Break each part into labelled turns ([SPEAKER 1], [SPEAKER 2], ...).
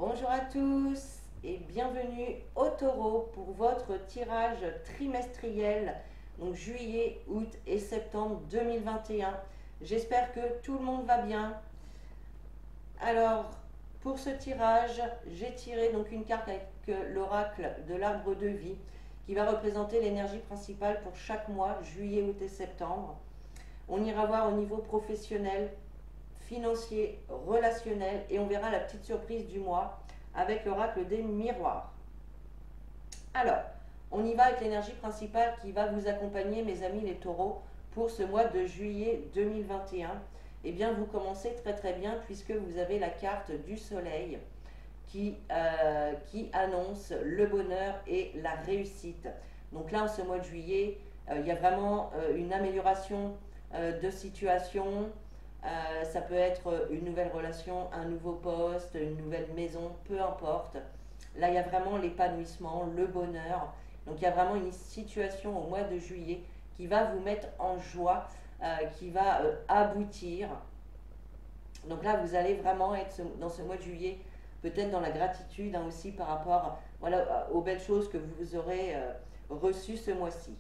[SPEAKER 1] Bonjour à tous et bienvenue au Taureau pour votre tirage trimestriel, donc juillet, août et septembre 2021. J'espère que tout le monde va bien. Alors, pour ce tirage, j'ai tiré donc une carte avec l'oracle de l'arbre de vie qui va représenter l'énergie principale pour chaque mois, juillet, août et septembre. On ira voir au niveau professionnel, financier, relationnel et on verra la petite surprise du mois avec l'oracle des miroirs. Alors, on y va avec l'énergie principale qui va vous accompagner, mes amis les taureaux, pour ce mois de juillet 2021. Eh bien, vous commencez très très bien puisque vous avez la carte du soleil qui annonce le bonheur et la réussite. Donc là, en ce mois de juillet, il y a vraiment une amélioration de situation. Ça peut être une nouvelle relation, un nouveau poste, une nouvelle maison, peu importe. Là, il y a vraiment l'épanouissement, le bonheur. Donc, il y a vraiment une situation au mois de juillet qui va vous mettre en joie, qui va aboutir. Donc là, vous allez vraiment être dans ce mois de juillet, peut-être dans la gratitude aussi par rapport voilà, aux belles choses que vous aurez reçues ce mois-ci.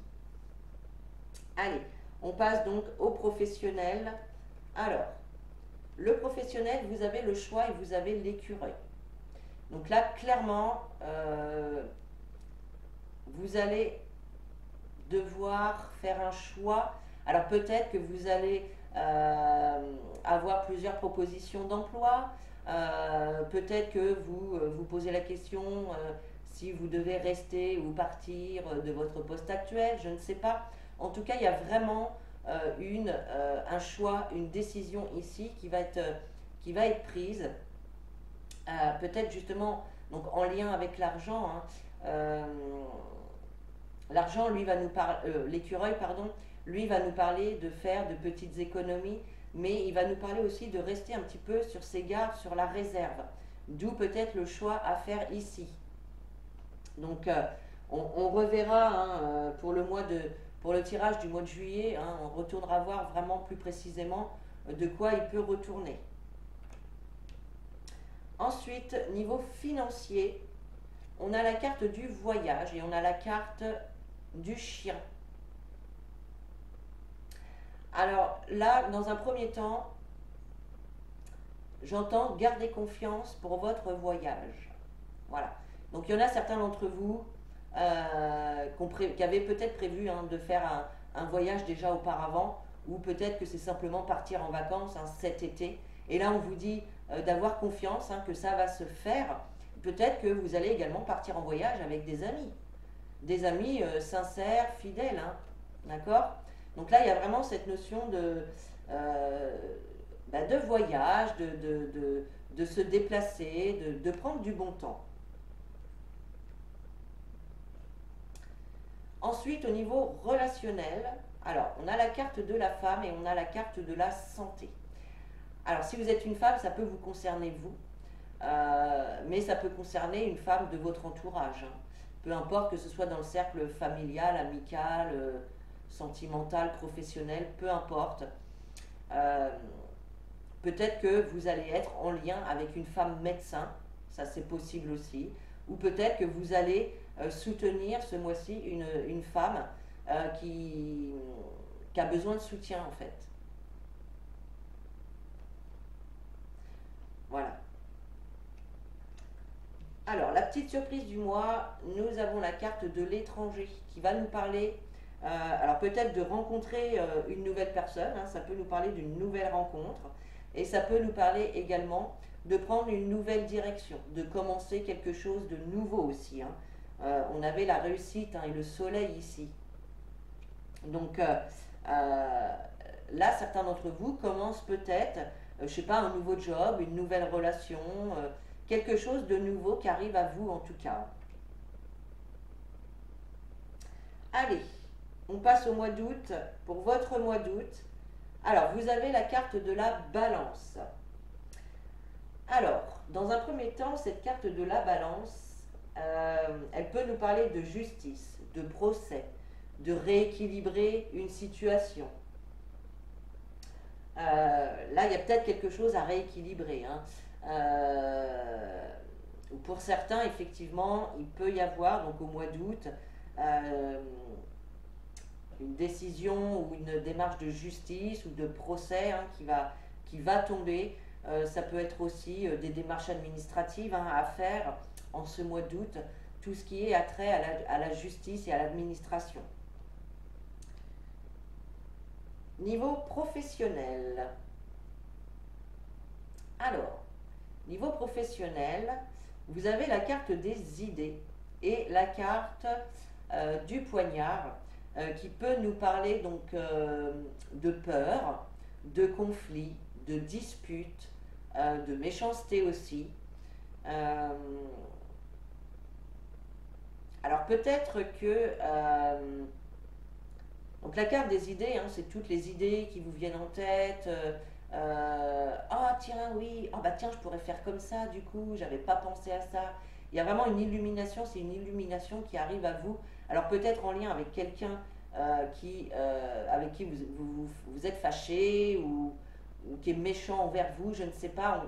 [SPEAKER 1] Allez, on passe donc au professionnel. Alors, le professionnel, vous avez le choix et vous avez l'écureuil. Donc là, clairement, vous allez devoir faire un choix. Alors peut-être que vous allez avoir plusieurs propositions d'emploi. Peut-être que vous posez la question si vous devez rester ou partir de votre poste actuel, je ne sais pas. En tout cas, il y a vraiment un choix, une décision ici qui va être prise. Peut-être justement donc en lien avec l'argent. L'argent, lui, va nous parler, l'écureuil, pardon, lui va nous parler de faire de petites économies, mais il va nous parler aussi de rester un petit peu sur ses gardes, sur la réserve. D'où peut-être le choix à faire ici. Donc, on reverra pour le tirage du mois de juillet, on retournera voir vraiment plus précisément de quoi il peut retourner. Ensuite, niveau financier, on a la carte du voyage et on a la carte du chien. Alors là, dans un premier temps, j'entends garder confiance pour votre voyage. Voilà. Donc il y en a certains d'entre vous qui avaient peut-être prévu de faire un voyage déjà auparavant, ou peut-être que c'est simplement partir en vacances cet été. Et là, on vous dit d'avoir confiance que ça va se faire. Peut-être que vous allez également partir en voyage avec des amis sincères, fidèles, d'accord. Donc là, il y a vraiment cette notion de voyage, de se déplacer, de prendre du bon temps. Ensuite, au niveau relationnel, alors on a la carte de la femme et on a la carte de la santé. Alors si vous êtes une femme, ça peut vous concerner vous, mais ça peut concerner une femme de votre entourage. Peu importe que ce soit dans le cercle familial, amical, sentimental, professionnel, peu importe. Peut-être que vous allez être en lien avec une femme médecin, ça c'est possible aussi, ou peut-être que vous allez soutenir ce mois-ci une femme qui a besoin de soutien en fait. Voilà. Alors, la petite surprise du mois, nous avons la carte de l'étranger qui va nous parler, alors peut-être de rencontrer une nouvelle personne, ça peut nous parler d'une nouvelle rencontre, et ça peut nous parler également de prendre une nouvelle direction, de commencer quelque chose de nouveau aussi. On avait la réussite et le soleil ici. Donc là, certains d'entre vous commencent peut-être, je ne sais pas, un nouveau job, une nouvelle relation, quelque chose de nouveau qui arrive à vous en tout cas. Allez, on passe au mois d'août. Pour votre mois d'août, alors vous avez la carte de la balance. Alors, dans un premier temps, cette carte de la balance, elle peut nous parler de justice, de procès, de rééquilibrer une situation. Là, il y a peut-être quelque chose à rééquilibrer. pour certains, effectivement, il peut y avoir, donc au mois d'août, euh, une décision ou une démarche de justice ou de procès hein, qui va tomber. Ça peut être aussi des démarches administratives hein, à faire en ce mois d'août, tout ce qui est attrait à la justice et à l'administration. Niveau professionnel. Alors, niveau professionnel, vous avez la carte des idées et la carte du poignard qui peut nous parler donc de peur, de conflit, de dispute, de méchanceté aussi. Alors peut-être que donc la carte des idées, hein, c'est toutes les idées qui vous viennent en tête. Ah tiens oui, ah bah tiens je pourrais faire comme ça du coup, j'avais pas pensé à ça. Il y a vraiment une illumination, c'est une illumination qui arrive à vous. Alors peut-être en lien avec quelqu'un avec qui vous êtes fâché ou qui est méchant envers vous, je ne sais pas.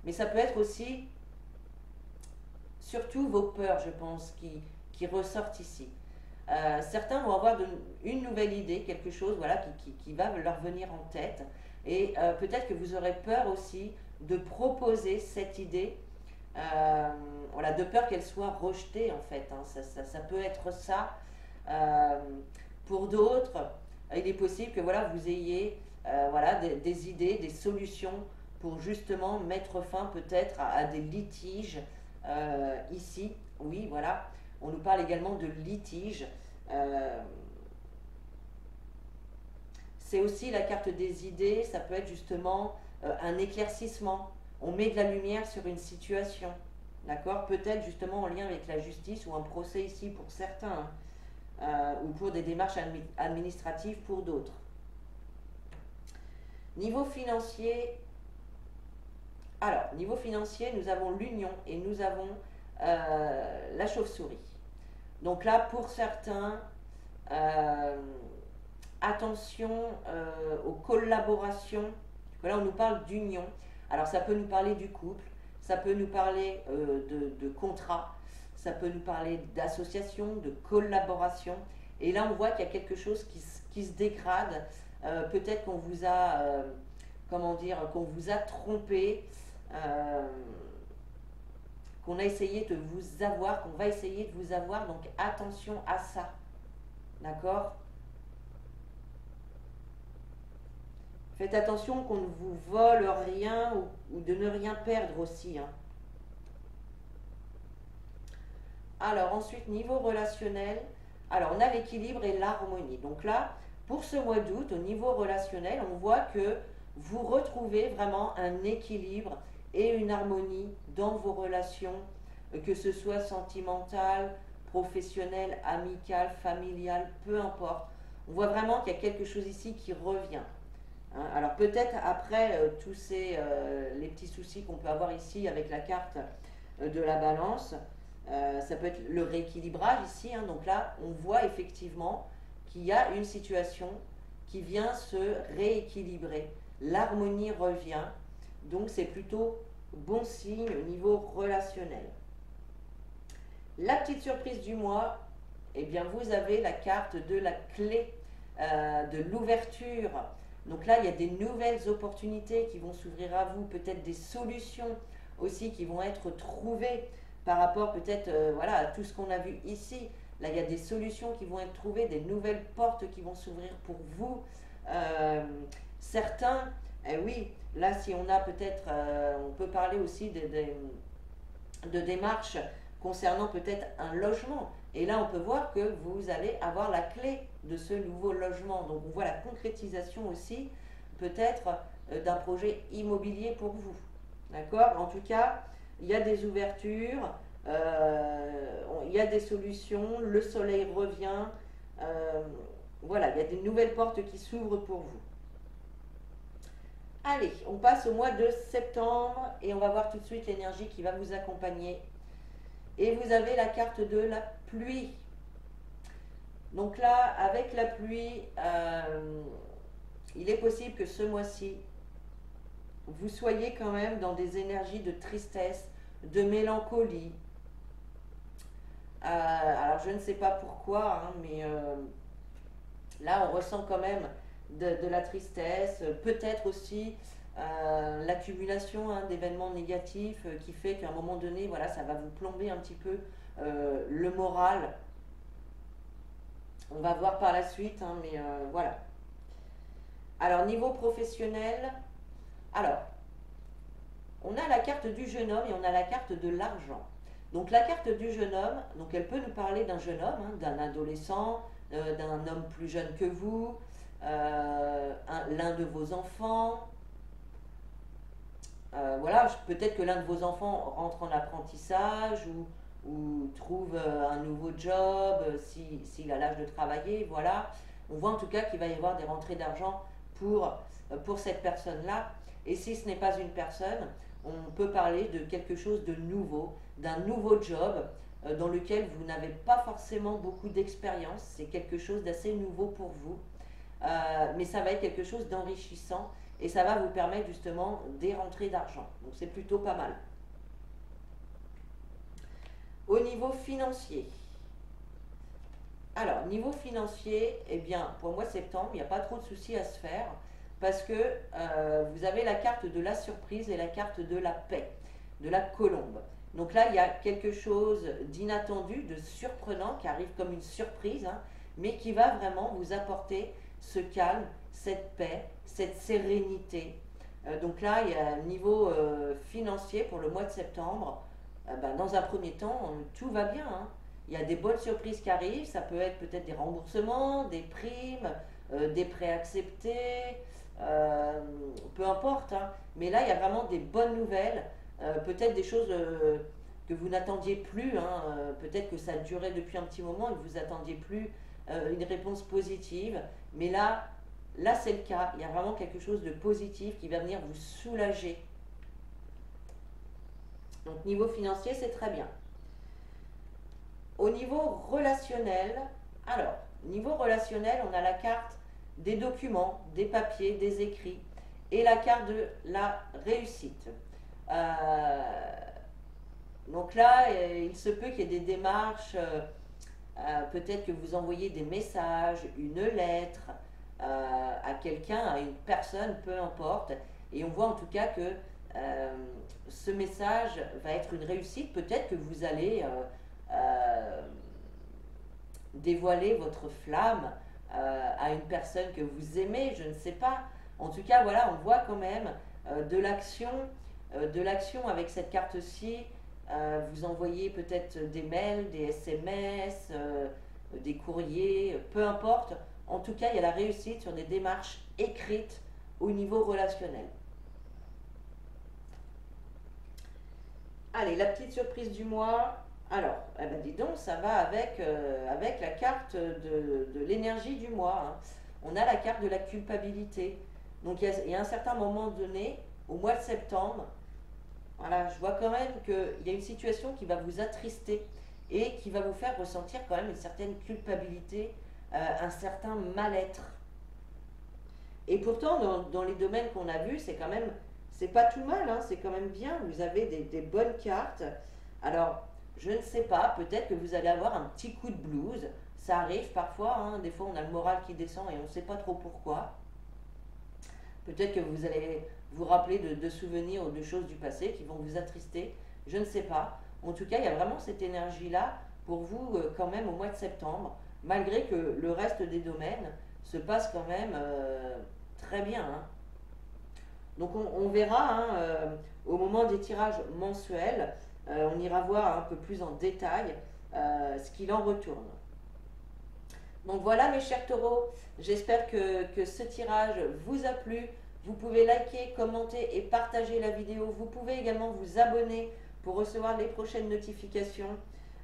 [SPEAKER 1] Mais ça peut être aussi surtout vos peurs, je pense, qui ressortent ici. Certains vont avoir une nouvelle idée, quelque chose voilà, qui va leur venir en tête. Et peut-être que vous aurez peur aussi de proposer cette idée, voilà, de peur qu'elle soit rejetée en fait. Hein. Ça peut être ça. Pour d'autres, il est possible que voilà, vous ayez voilà, des idées, des solutions pour justement mettre fin peut-être à des litiges ici. Oui, voilà. On nous parle également de litige. C'est aussi la carte des idées, ça peut être justement un éclaircissement. On met de la lumière sur une situation. D'accord? Peut-être justement en lien avec la justice ou un procès ici pour certains, hein, ou pour des démarches administratives pour d'autres. Niveau financier, alors, niveau financier, nous avons l'union et nous avons la chauve-souris. Donc là, pour certains, attention aux collaborations. Là, on nous parle d'union. Alors, ça peut nous parler du couple, ça peut nous parler de contrat, ça peut nous parler d'association, de collaboration. Et là, on voit qu'il y a quelque chose qui se dégrade. Peut-être qu'on vous a, comment dire, qu'on vous a trompé, qu'on a essayé de vous avoir, qu'on va essayer de vous avoir. Donc, attention à ça. D'accord ? Faites attention qu'on ne vous vole rien ou de ne rien perdre aussi. Hein. Alors ensuite, niveau relationnel, alors on a l'équilibre et l'harmonie. Donc là, pour ce mois d'août, au niveau relationnel, on voit que vous retrouvez vraiment un équilibre et une harmonie dans vos relations, que ce soit sentimentale, professionnelle, amicale, familiale, peu importe. On voit vraiment qu'il y a quelque chose ici qui revient. Hein, alors peut-être après tous les petits soucis qu'on peut avoir ici avec la carte de la balance, ça peut être le rééquilibrage ici. Hein, donc là, on voit effectivement qu'il y a une situation qui vient se rééquilibrer. L'harmonie revient. Donc c'est plutôt bon signe au niveau relationnel. La petite surprise du mois, eh bien vous avez la carte de la clé de l'ouverture. Donc là, il y a des nouvelles opportunités qui vont s'ouvrir à vous, peut-être des solutions aussi qui vont être trouvées par rapport peut-être voilà, à tout ce qu'on a vu ici. Là, il y a des solutions qui vont être trouvées, des nouvelles portes qui vont s'ouvrir pour vous. Certains, oui, là, si on a peut-être, on peut parler aussi de démarches concernant peut-être un logement. Et là, on peut voir que vous allez avoir la clé de ce nouveau logement. Donc, on voit la concrétisation aussi, peut-être, d'un projet immobilier pour vous. D'accord? En tout cas, il y a des ouvertures, il y a des solutions, le soleil revient. Voilà, il y a des nouvelles portes qui s'ouvrent pour vous. Allez, on passe au mois de septembre et on va voir tout de suite l'énergie qui va vous accompagner. Et vous avez la carte de la pluie. Donc là, avec la pluie, il est possible que ce mois-ci, vous soyez quand même dans des énergies de tristesse, de mélancolie. Alors je ne sais pas pourquoi, hein, mais là on ressent quand même de la tristesse, peut-être aussi l'accumulation, hein, d'événements négatifs qui fait qu'à un moment donné, voilà, ça va vous plomber un petit peu le moral. On va voir par la suite, hein, mais voilà. Alors niveau professionnel, alors on a la carte du jeune homme et on a la carte de l'argent. Donc la carte du jeune homme, donc elle peut nous parler d'un jeune homme, hein, d'un adolescent, d'un homme plus jeune que vous, l'un de vos enfants. Voilà, peut-être que l'un de vos enfants rentre en apprentissage ou trouve un nouveau job s'il a l'âge de travailler. Voilà, on voit en tout cas qu'il va y avoir des rentrées d'argent pour cette personne-là. Et si ce n'est pas une personne, on peut parler de quelque chose de nouveau, d'un nouveau job dans lequel vous n'avez pas forcément beaucoup d'expérience. C'est quelque chose d'assez nouveau pour vous, mais ça va être quelque chose d'enrichissant et ça va vous permettre justement des rentrées d'argent. Donc c'est plutôt pas mal. Au niveau financier, alors niveau financier, eh bien pour le mois de septembre, il n'y a pas trop de soucis à se faire parce que vous avez la carte de la surprise et la carte de la paix, de la colombe. Donc là, il y a quelque chose d'inattendu, de surprenant qui arrive comme une surprise, hein, mais qui va vraiment vous apporter ce calme, cette paix, cette sérénité. Donc là, il y a un niveau financier pour le mois de septembre. Dans un premier temps, tout va bien, hein. Il y a des bonnes surprises qui arrivent. Ça peut être peut-être des remboursements, des primes, des prêts acceptés, peu importe, hein. Mais là, il y a vraiment des bonnes nouvelles. Peut-être des choses que vous n'attendiez plus, hein. Peut-être que ça durait depuis un petit moment et que vous attendiez plus une réponse positive. Mais là c'est le cas. Il y a vraiment quelque chose de positif qui va venir vous soulager. Donc niveau financier, c'est très bien. Au niveau relationnel, alors, niveau relationnel, on a la carte des documents, des papiers, des écrits et la carte de la réussite. Donc là, il se peut qu'il y ait des démarches, peut-être que vous envoyez des messages, une lettre à quelqu'un, à une personne, peu importe. Et on voit en tout cas que ce message va être une réussite. Peut-être que vous allez dévoiler votre flamme à une personne que vous aimez, je ne sais pas. En tout cas, voilà, on voit quand même de l'action avec cette carte-ci. Vous envoyez peut-être des mails, des SMS, des courriers, peu importe. En tout cas, il y a la réussite sur des démarches écrites au niveau relationnel. Allez, la petite surprise du mois. Alors, eh ben dis donc, ça va avec la carte de l'énergie du mois, hein. On a la carte de la culpabilité. Donc, il y a un certain moment donné, au mois de septembre, voilà, je vois quand même qu'il y a une situation qui va vous attrister et qui va vous faire ressentir quand même une certaine culpabilité, un certain mal-être. Et pourtant, dans les domaines qu'on a vus, c'est pas tout mal, hein, c'est quand même bien. Vous avez des bonnes cartes. Alors, je ne sais pas, peut-être que vous allez avoir un petit coup de blues. Ça arrive parfois, hein, des fois on a le moral qui descend et on ne sait pas trop pourquoi. Peut-être que vous allez vous rappeler de souvenirs ou de choses du passé qui vont vous attrister. Je ne sais pas. En tout cas, il y a vraiment cette énergie-là pour vous quand même au mois de septembre, malgré que le reste des domaines se passe quand même très bien, hein. Donc on verra, hein, au moment des tirages mensuels, on ira voir un peu plus en détail ce qu'il en retourne. Donc voilà mes chers taureaux, j'espère que ce tirage vous a plu. Vous pouvez liker, commenter et partager la vidéo. Vous pouvez également vous abonner pour recevoir les prochaines notifications.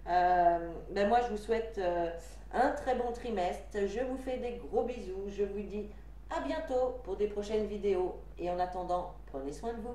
[SPEAKER 1] Moi je vous souhaite un très bon trimestre. Je vous fais des gros bisous. Je vous dis à bientôt pour des prochaines vidéos. Et en attendant, prenez soin de vous.